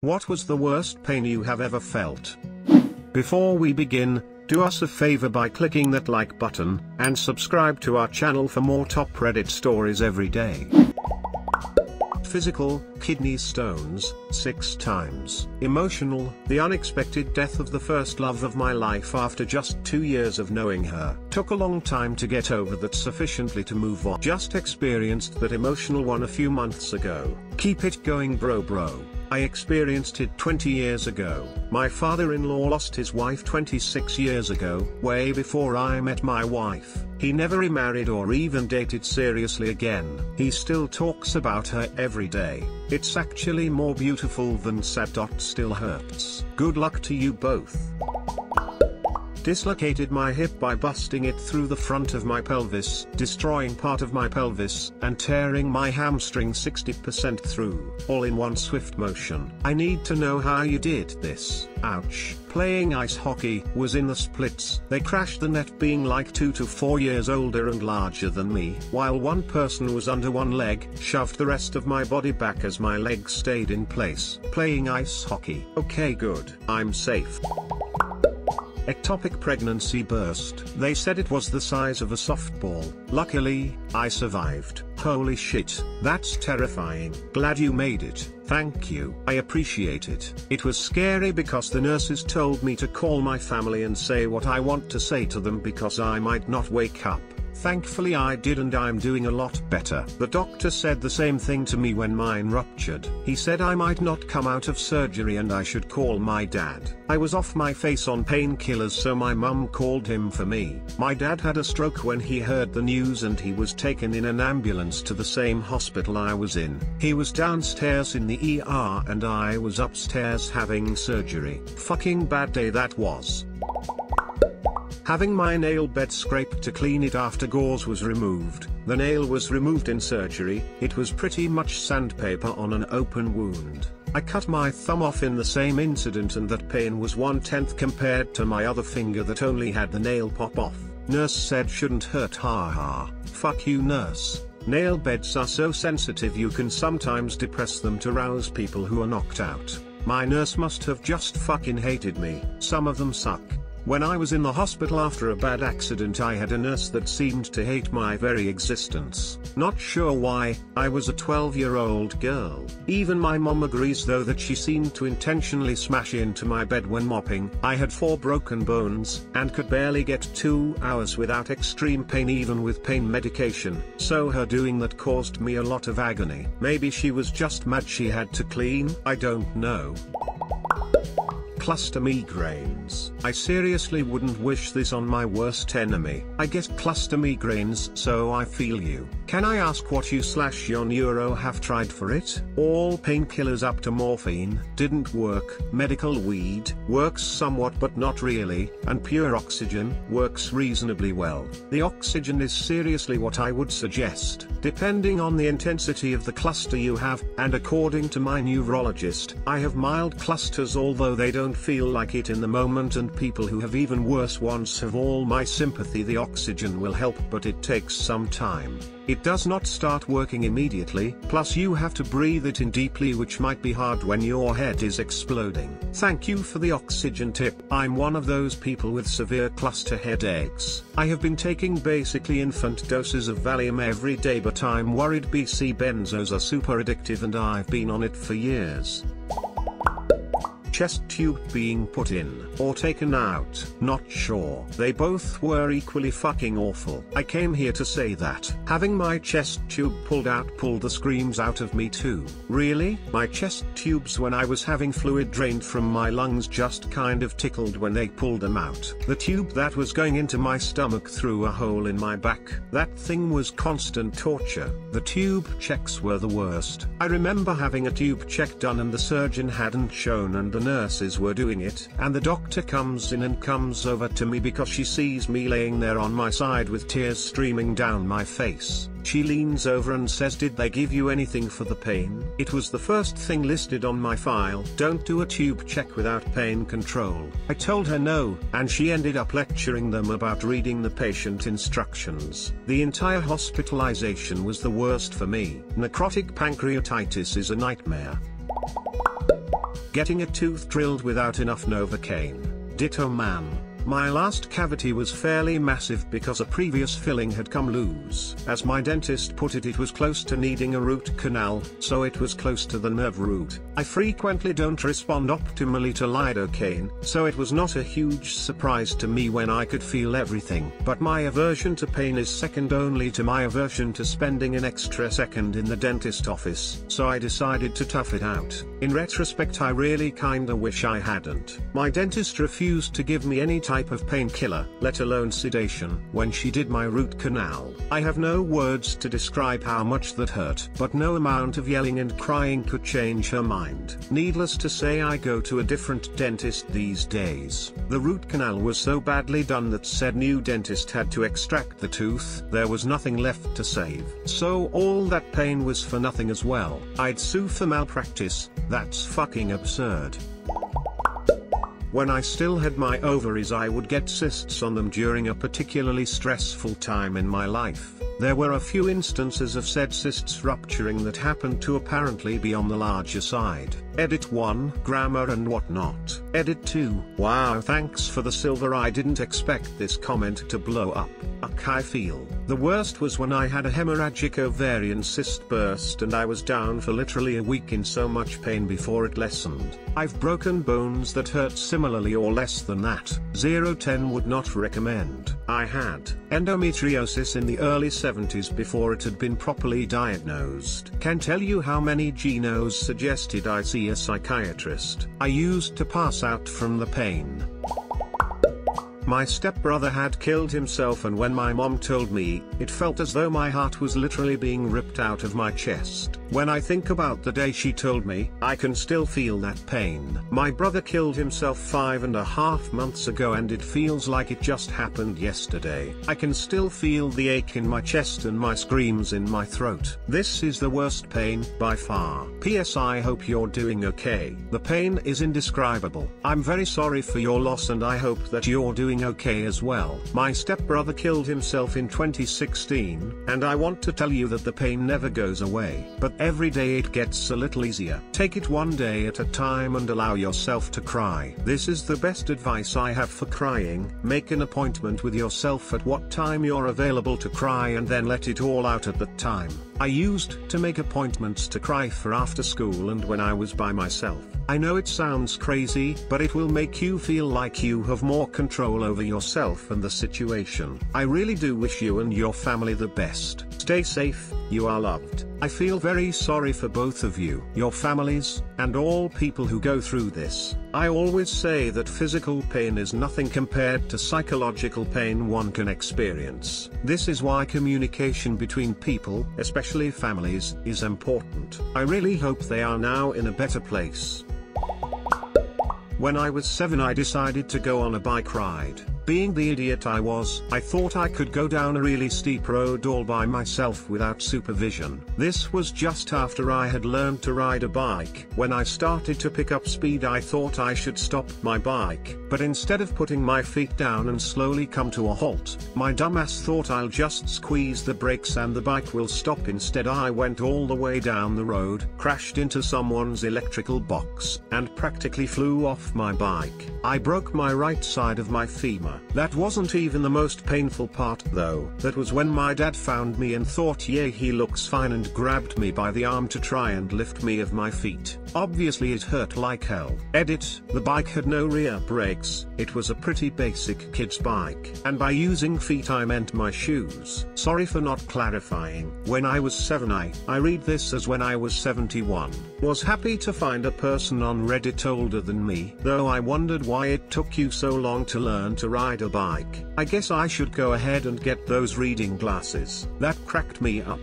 What was the worst pain you have ever felt? Before we begin, do us a favor by clicking that like button, and subscribe to our channel for more top Reddit stories every day. Physical, kidney stones, 6 times. Emotional, the unexpected death of the first love of my life after just 2 years of knowing her. Took a long time to get over that, sufficiently to move on. Just experienced that emotional one a few months ago. Keep it going bro. I experienced it 20 years ago. My father-in-law lost his wife 26 years ago, way before I met my wife. He never remarried or even dated seriously again. He still talks about her every day. It's actually more beautiful than sad. Still hurts. Good luck to you both. Dislocated my hip by busting it through the front of my pelvis, destroying part of my pelvis, and tearing my hamstring 60% through, all in one swift motion. I need to know how you did this. Ouch. Playing ice hockey was in the splits. They crashed the net, being like 2 to 4 years older and larger than me. While one person was under one leg, shoved the rest of my body back as my legs stayed in place. Playing ice hockey. Okay, good. I'm safe. Ectopic pregnancy burst. They said it was the size of a softball. Luckily, I survived. Holy shit, that's terrifying. Glad you made it. Thank you. I appreciate it. It was scary because the nurses told me to call my family and say what I want to say to them because I might not wake up. Thankfully I did, and I'm doing a lot better. The doctor said the same thing to me when mine ruptured. He said I might not come out of surgery and I should call my dad. I was off my face on painkillers, so my mum called him for me. My dad had a stroke when he heard the news and he was taken in an ambulance to the same hospital I was in. He was downstairs in the ER and I was upstairs having surgery. Fucking bad day that was. Having my nail bed scraped to clean it after gauze was removed. The nail was removed in surgery. It was pretty much sandpaper on an open wound. I cut my thumb off in the same incident and that pain was 1/10 compared to my other finger that only had the nail pop off. Nurse said shouldn't hurt, haha. Fuck you, nurse. Nail beds are so sensitive you can sometimes depress them to rouse people who are knocked out. My nurse must have just fucking hated me. Some of them suck. When I was in the hospital after a bad accident, I had a nurse that seemed to hate my very existence. Not sure why. I was a 12-year-old girl. Even my mom agrees though that she seemed to intentionally smash into my bed when mopping. I had 4 broken bones, and could barely get 2 hours without extreme pain even with pain medication. So her doing that caused me a lot of agony. Maybe she was just mad she had to clean, I don't know. Cluster migraines. I seriously wouldn't wish this on my worst enemy. I get cluster migraines, so I feel you. Can I ask what you/your neuro have tried for it? All painkillers up to morphine didn't work. Medical weed works somewhat but not really, and pure oxygen works reasonably well. The oxygen is seriously what I would suggest, depending on the intensity of the cluster you have, and according to my neurologist, I have mild clusters although they don't feel like it in the moment, and people who have even worse ones have all my sympathy. The oxygen will help, but it takes some time. It does not start working immediately, plus you have to breathe it in deeply, which might be hard when your head is exploding. Thank you for the oxygen tip. I'm one of those people with severe cluster headaches. I have been taking basically infant doses of Valium every day, but I'm worried BC benzos are super addictive and I've been on it for years. Chest tube being put in or taken out, not sure. They both were equally fucking awful. I came here to say that having my chest tube pulled out pulled the screams out of me too. Really? My chest tubes when I was having fluid drained from my lungs just kind of tickled when they pulled them out. The tube that was going into my stomach through a hole in my back. That thing was constant torture. The tube checks were the worst. I remember having a tube check done and the surgeon hadn't shown, and the nurses were doing it, and the doctor comes in and comes over to me because she sees me laying there on my side with tears streaming down my face. She leans over and says, "Did they give you anything for the pain?" It was the first thing listed on my file. Don't do a tube check without pain control. I told her no, and she ended up lecturing them about reading the patient instructions. The entire hospitalization was the worst for me. Necrotic pancreatitis is a nightmare. Getting a tooth drilled without enough Novocaine. Ditto man. My last cavity was fairly massive because a previous filling had come loose. As my dentist put it, it was close to needing a root canal, so it was close to the nerve root. I frequently don't respond optimally to lidocaine, so it was not a huge surprise to me when I could feel everything. But my aversion to pain is second only to my aversion to spending an extra second in the dentist office, so I decided to tough it out. In retrospect, I really kinda wish I hadn't. My dentist refused to give me any type of painkiller, let alone sedation, when she did my root canal. I have no words to describe how much that hurt, but no amount of yelling and crying could change her mind. Needless to say, I go to a different dentist these days. The root canal was so badly done that said new dentist had to extract the tooth. There was nothing left to save. So all that pain was for nothing as well. I'd sue for malpractice. That's fucking absurd. When I still had my ovaries, I would get cysts on them during a particularly stressful time in my life. There were a few instances of said cysts rupturing that happened to apparently be on the larger side. Edit 1, grammar and whatnot. Edit 2, wow, thanks for the silver. I didn't expect this comment to blow up. I feel. The worst was when I had a hemorrhagic ovarian cyst burst and I was down for literally a week in so much pain before it lessened. I've broken bones that hurt similarly or less than that. 0-10 would not recommend. I had endometriosis in the early 70s before it had been properly diagnosed. Can tell you how many genos suggested I see a psychiatrist. I used to pass out from the pain. My stepbrother had killed himself, and when my mom told me, it felt as though my heart was literally being ripped out of my chest. When I think about the day she told me, I can still feel that pain. My brother killed himself 5.5 months ago and it feels like it just happened yesterday. I can still feel the ache in my chest and my screams in my throat. This is the worst pain, by far. P.S. I hope you're doing okay. The pain is indescribable. I'm very sorry for your loss and I hope that you're doing okay as well. My stepbrother killed himself in 2016, and I want to tell you that the pain never goes away, but every day it gets a little easier. Take it one day at a time and allow yourself to cry. This is the best advice I have for crying. Make an appointment with yourself at what time you're available to cry and then let it all out at that time. I used to make appointments to cry for after school and when I was by myself. I know it sounds crazy, but it will make you feel like you have more control over yourself and the situation. I really do wish you and your family the best. Stay safe, you are loved. I feel very sorry for both of you, your families, and all people who go through this. I always say that physical pain is nothing compared to psychological pain one can experience. This is why communication between people, especially families, is important. I really hope they are now in a better place. When I was 7, I decided to go on a bike ride. Being the idiot I was, I thought I could go down a really steep road all by myself without supervision. This was just after I had learned to ride a bike. When I started to pick up speed, I thought I should stop my bike, but instead of putting my feet down and slowly come to a halt, my dumbass thought I'll just squeeze the brakes and the bike will stop. Instead, I went all the way down the road, crashed into someone's electrical box, and practically flew off my bike. I broke my right side of my femur. That wasn't even the most painful part though. That was when my dad found me and thought, yeah, he looks fine, and grabbed me by the arm to try and lift me off my feet. Obviously it hurt like hell. Edit, the bike had no rear brakes, it was a pretty basic kid's bike. And by using feet I meant my shoes. Sorry for not clarifying. When I was 7, I read this as when I was 71. Was happy to find a person on Reddit older than me, though I wondered why it took you so long to learn to ride a bike. I guess I should go ahead and get those reading glasses. That cracked me up.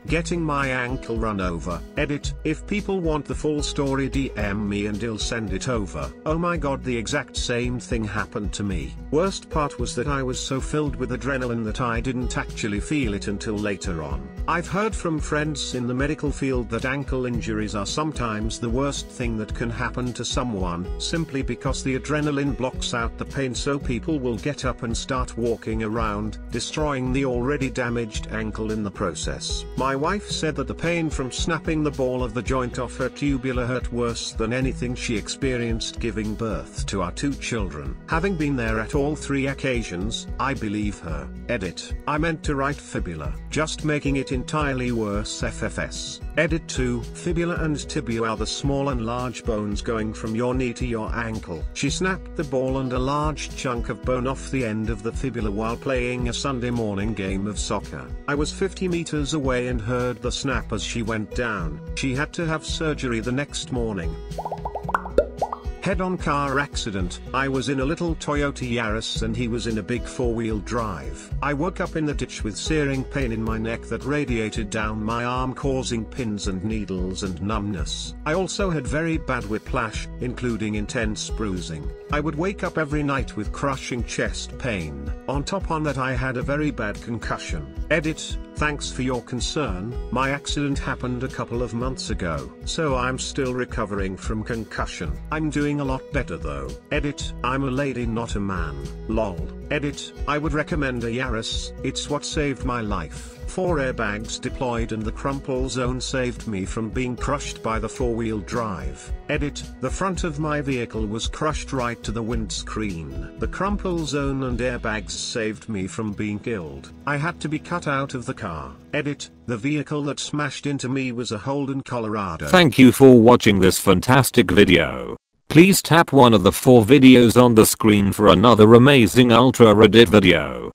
Getting my ankle run over. Edit, if people want the full story DM me and I'll send it over. Oh my god, the exact same thing happened to me. Worst part was that I was so filled with adrenaline that I didn't actually feel it until later on. I've heard from friends in the medical field that ankle injuries are sometimes the worst thing that can happen to someone, simply because the adrenaline blocks out the pain, so people will get up and start walking around, destroying the already damaged ankle in the process. My wife said that the pain from snapping the ball of the joint off her tubular hurt worse than anything she experienced giving birth to our 2 children. Having been there at all 3 occasions, I believe her. Edit. I meant to write fibula, just making it entirely worse. FFS. Edit 2. Fibula and tibia are the small and large bones going from your knee to your ankle. She snapped the ball and a large chunk of bone off the end of the fibula while playing a Sunday morning game of soccer. I was 50 meters away and heard the snap as she went down. She had to have surgery the next morning. Head-on car accident. I was in a little Toyota Yaris and he was in a big 4-wheel drive. I woke up in the ditch with searing pain in my neck that radiated down my arm, causing pins and needles and numbness. I also had very bad whiplash, including intense bruising. I would wake up every night with crushing chest pain. On top of that, I had a very bad concussion. Edit. Thanks for your concern. My accident happened a couple of months ago, so I'm still recovering from concussion. I'm doing a lot better though. Edit. I'm a lady, not a man. Lol. Edit. I would recommend a Yaris. It's what saved my life. 4 airbags deployed and the crumple zone saved me from being crushed by the 4-wheel drive. Edit. The front of my vehicle was crushed right to the windscreen. The crumple zone and airbags saved me from being killed. I had to be cut out of the car. Edit. The vehicle that smashed into me was a Holden Colorado. Thank you for watching this fantastic video. Please tap one of the 4 videos on the screen for another amazing Ultra Reddit video.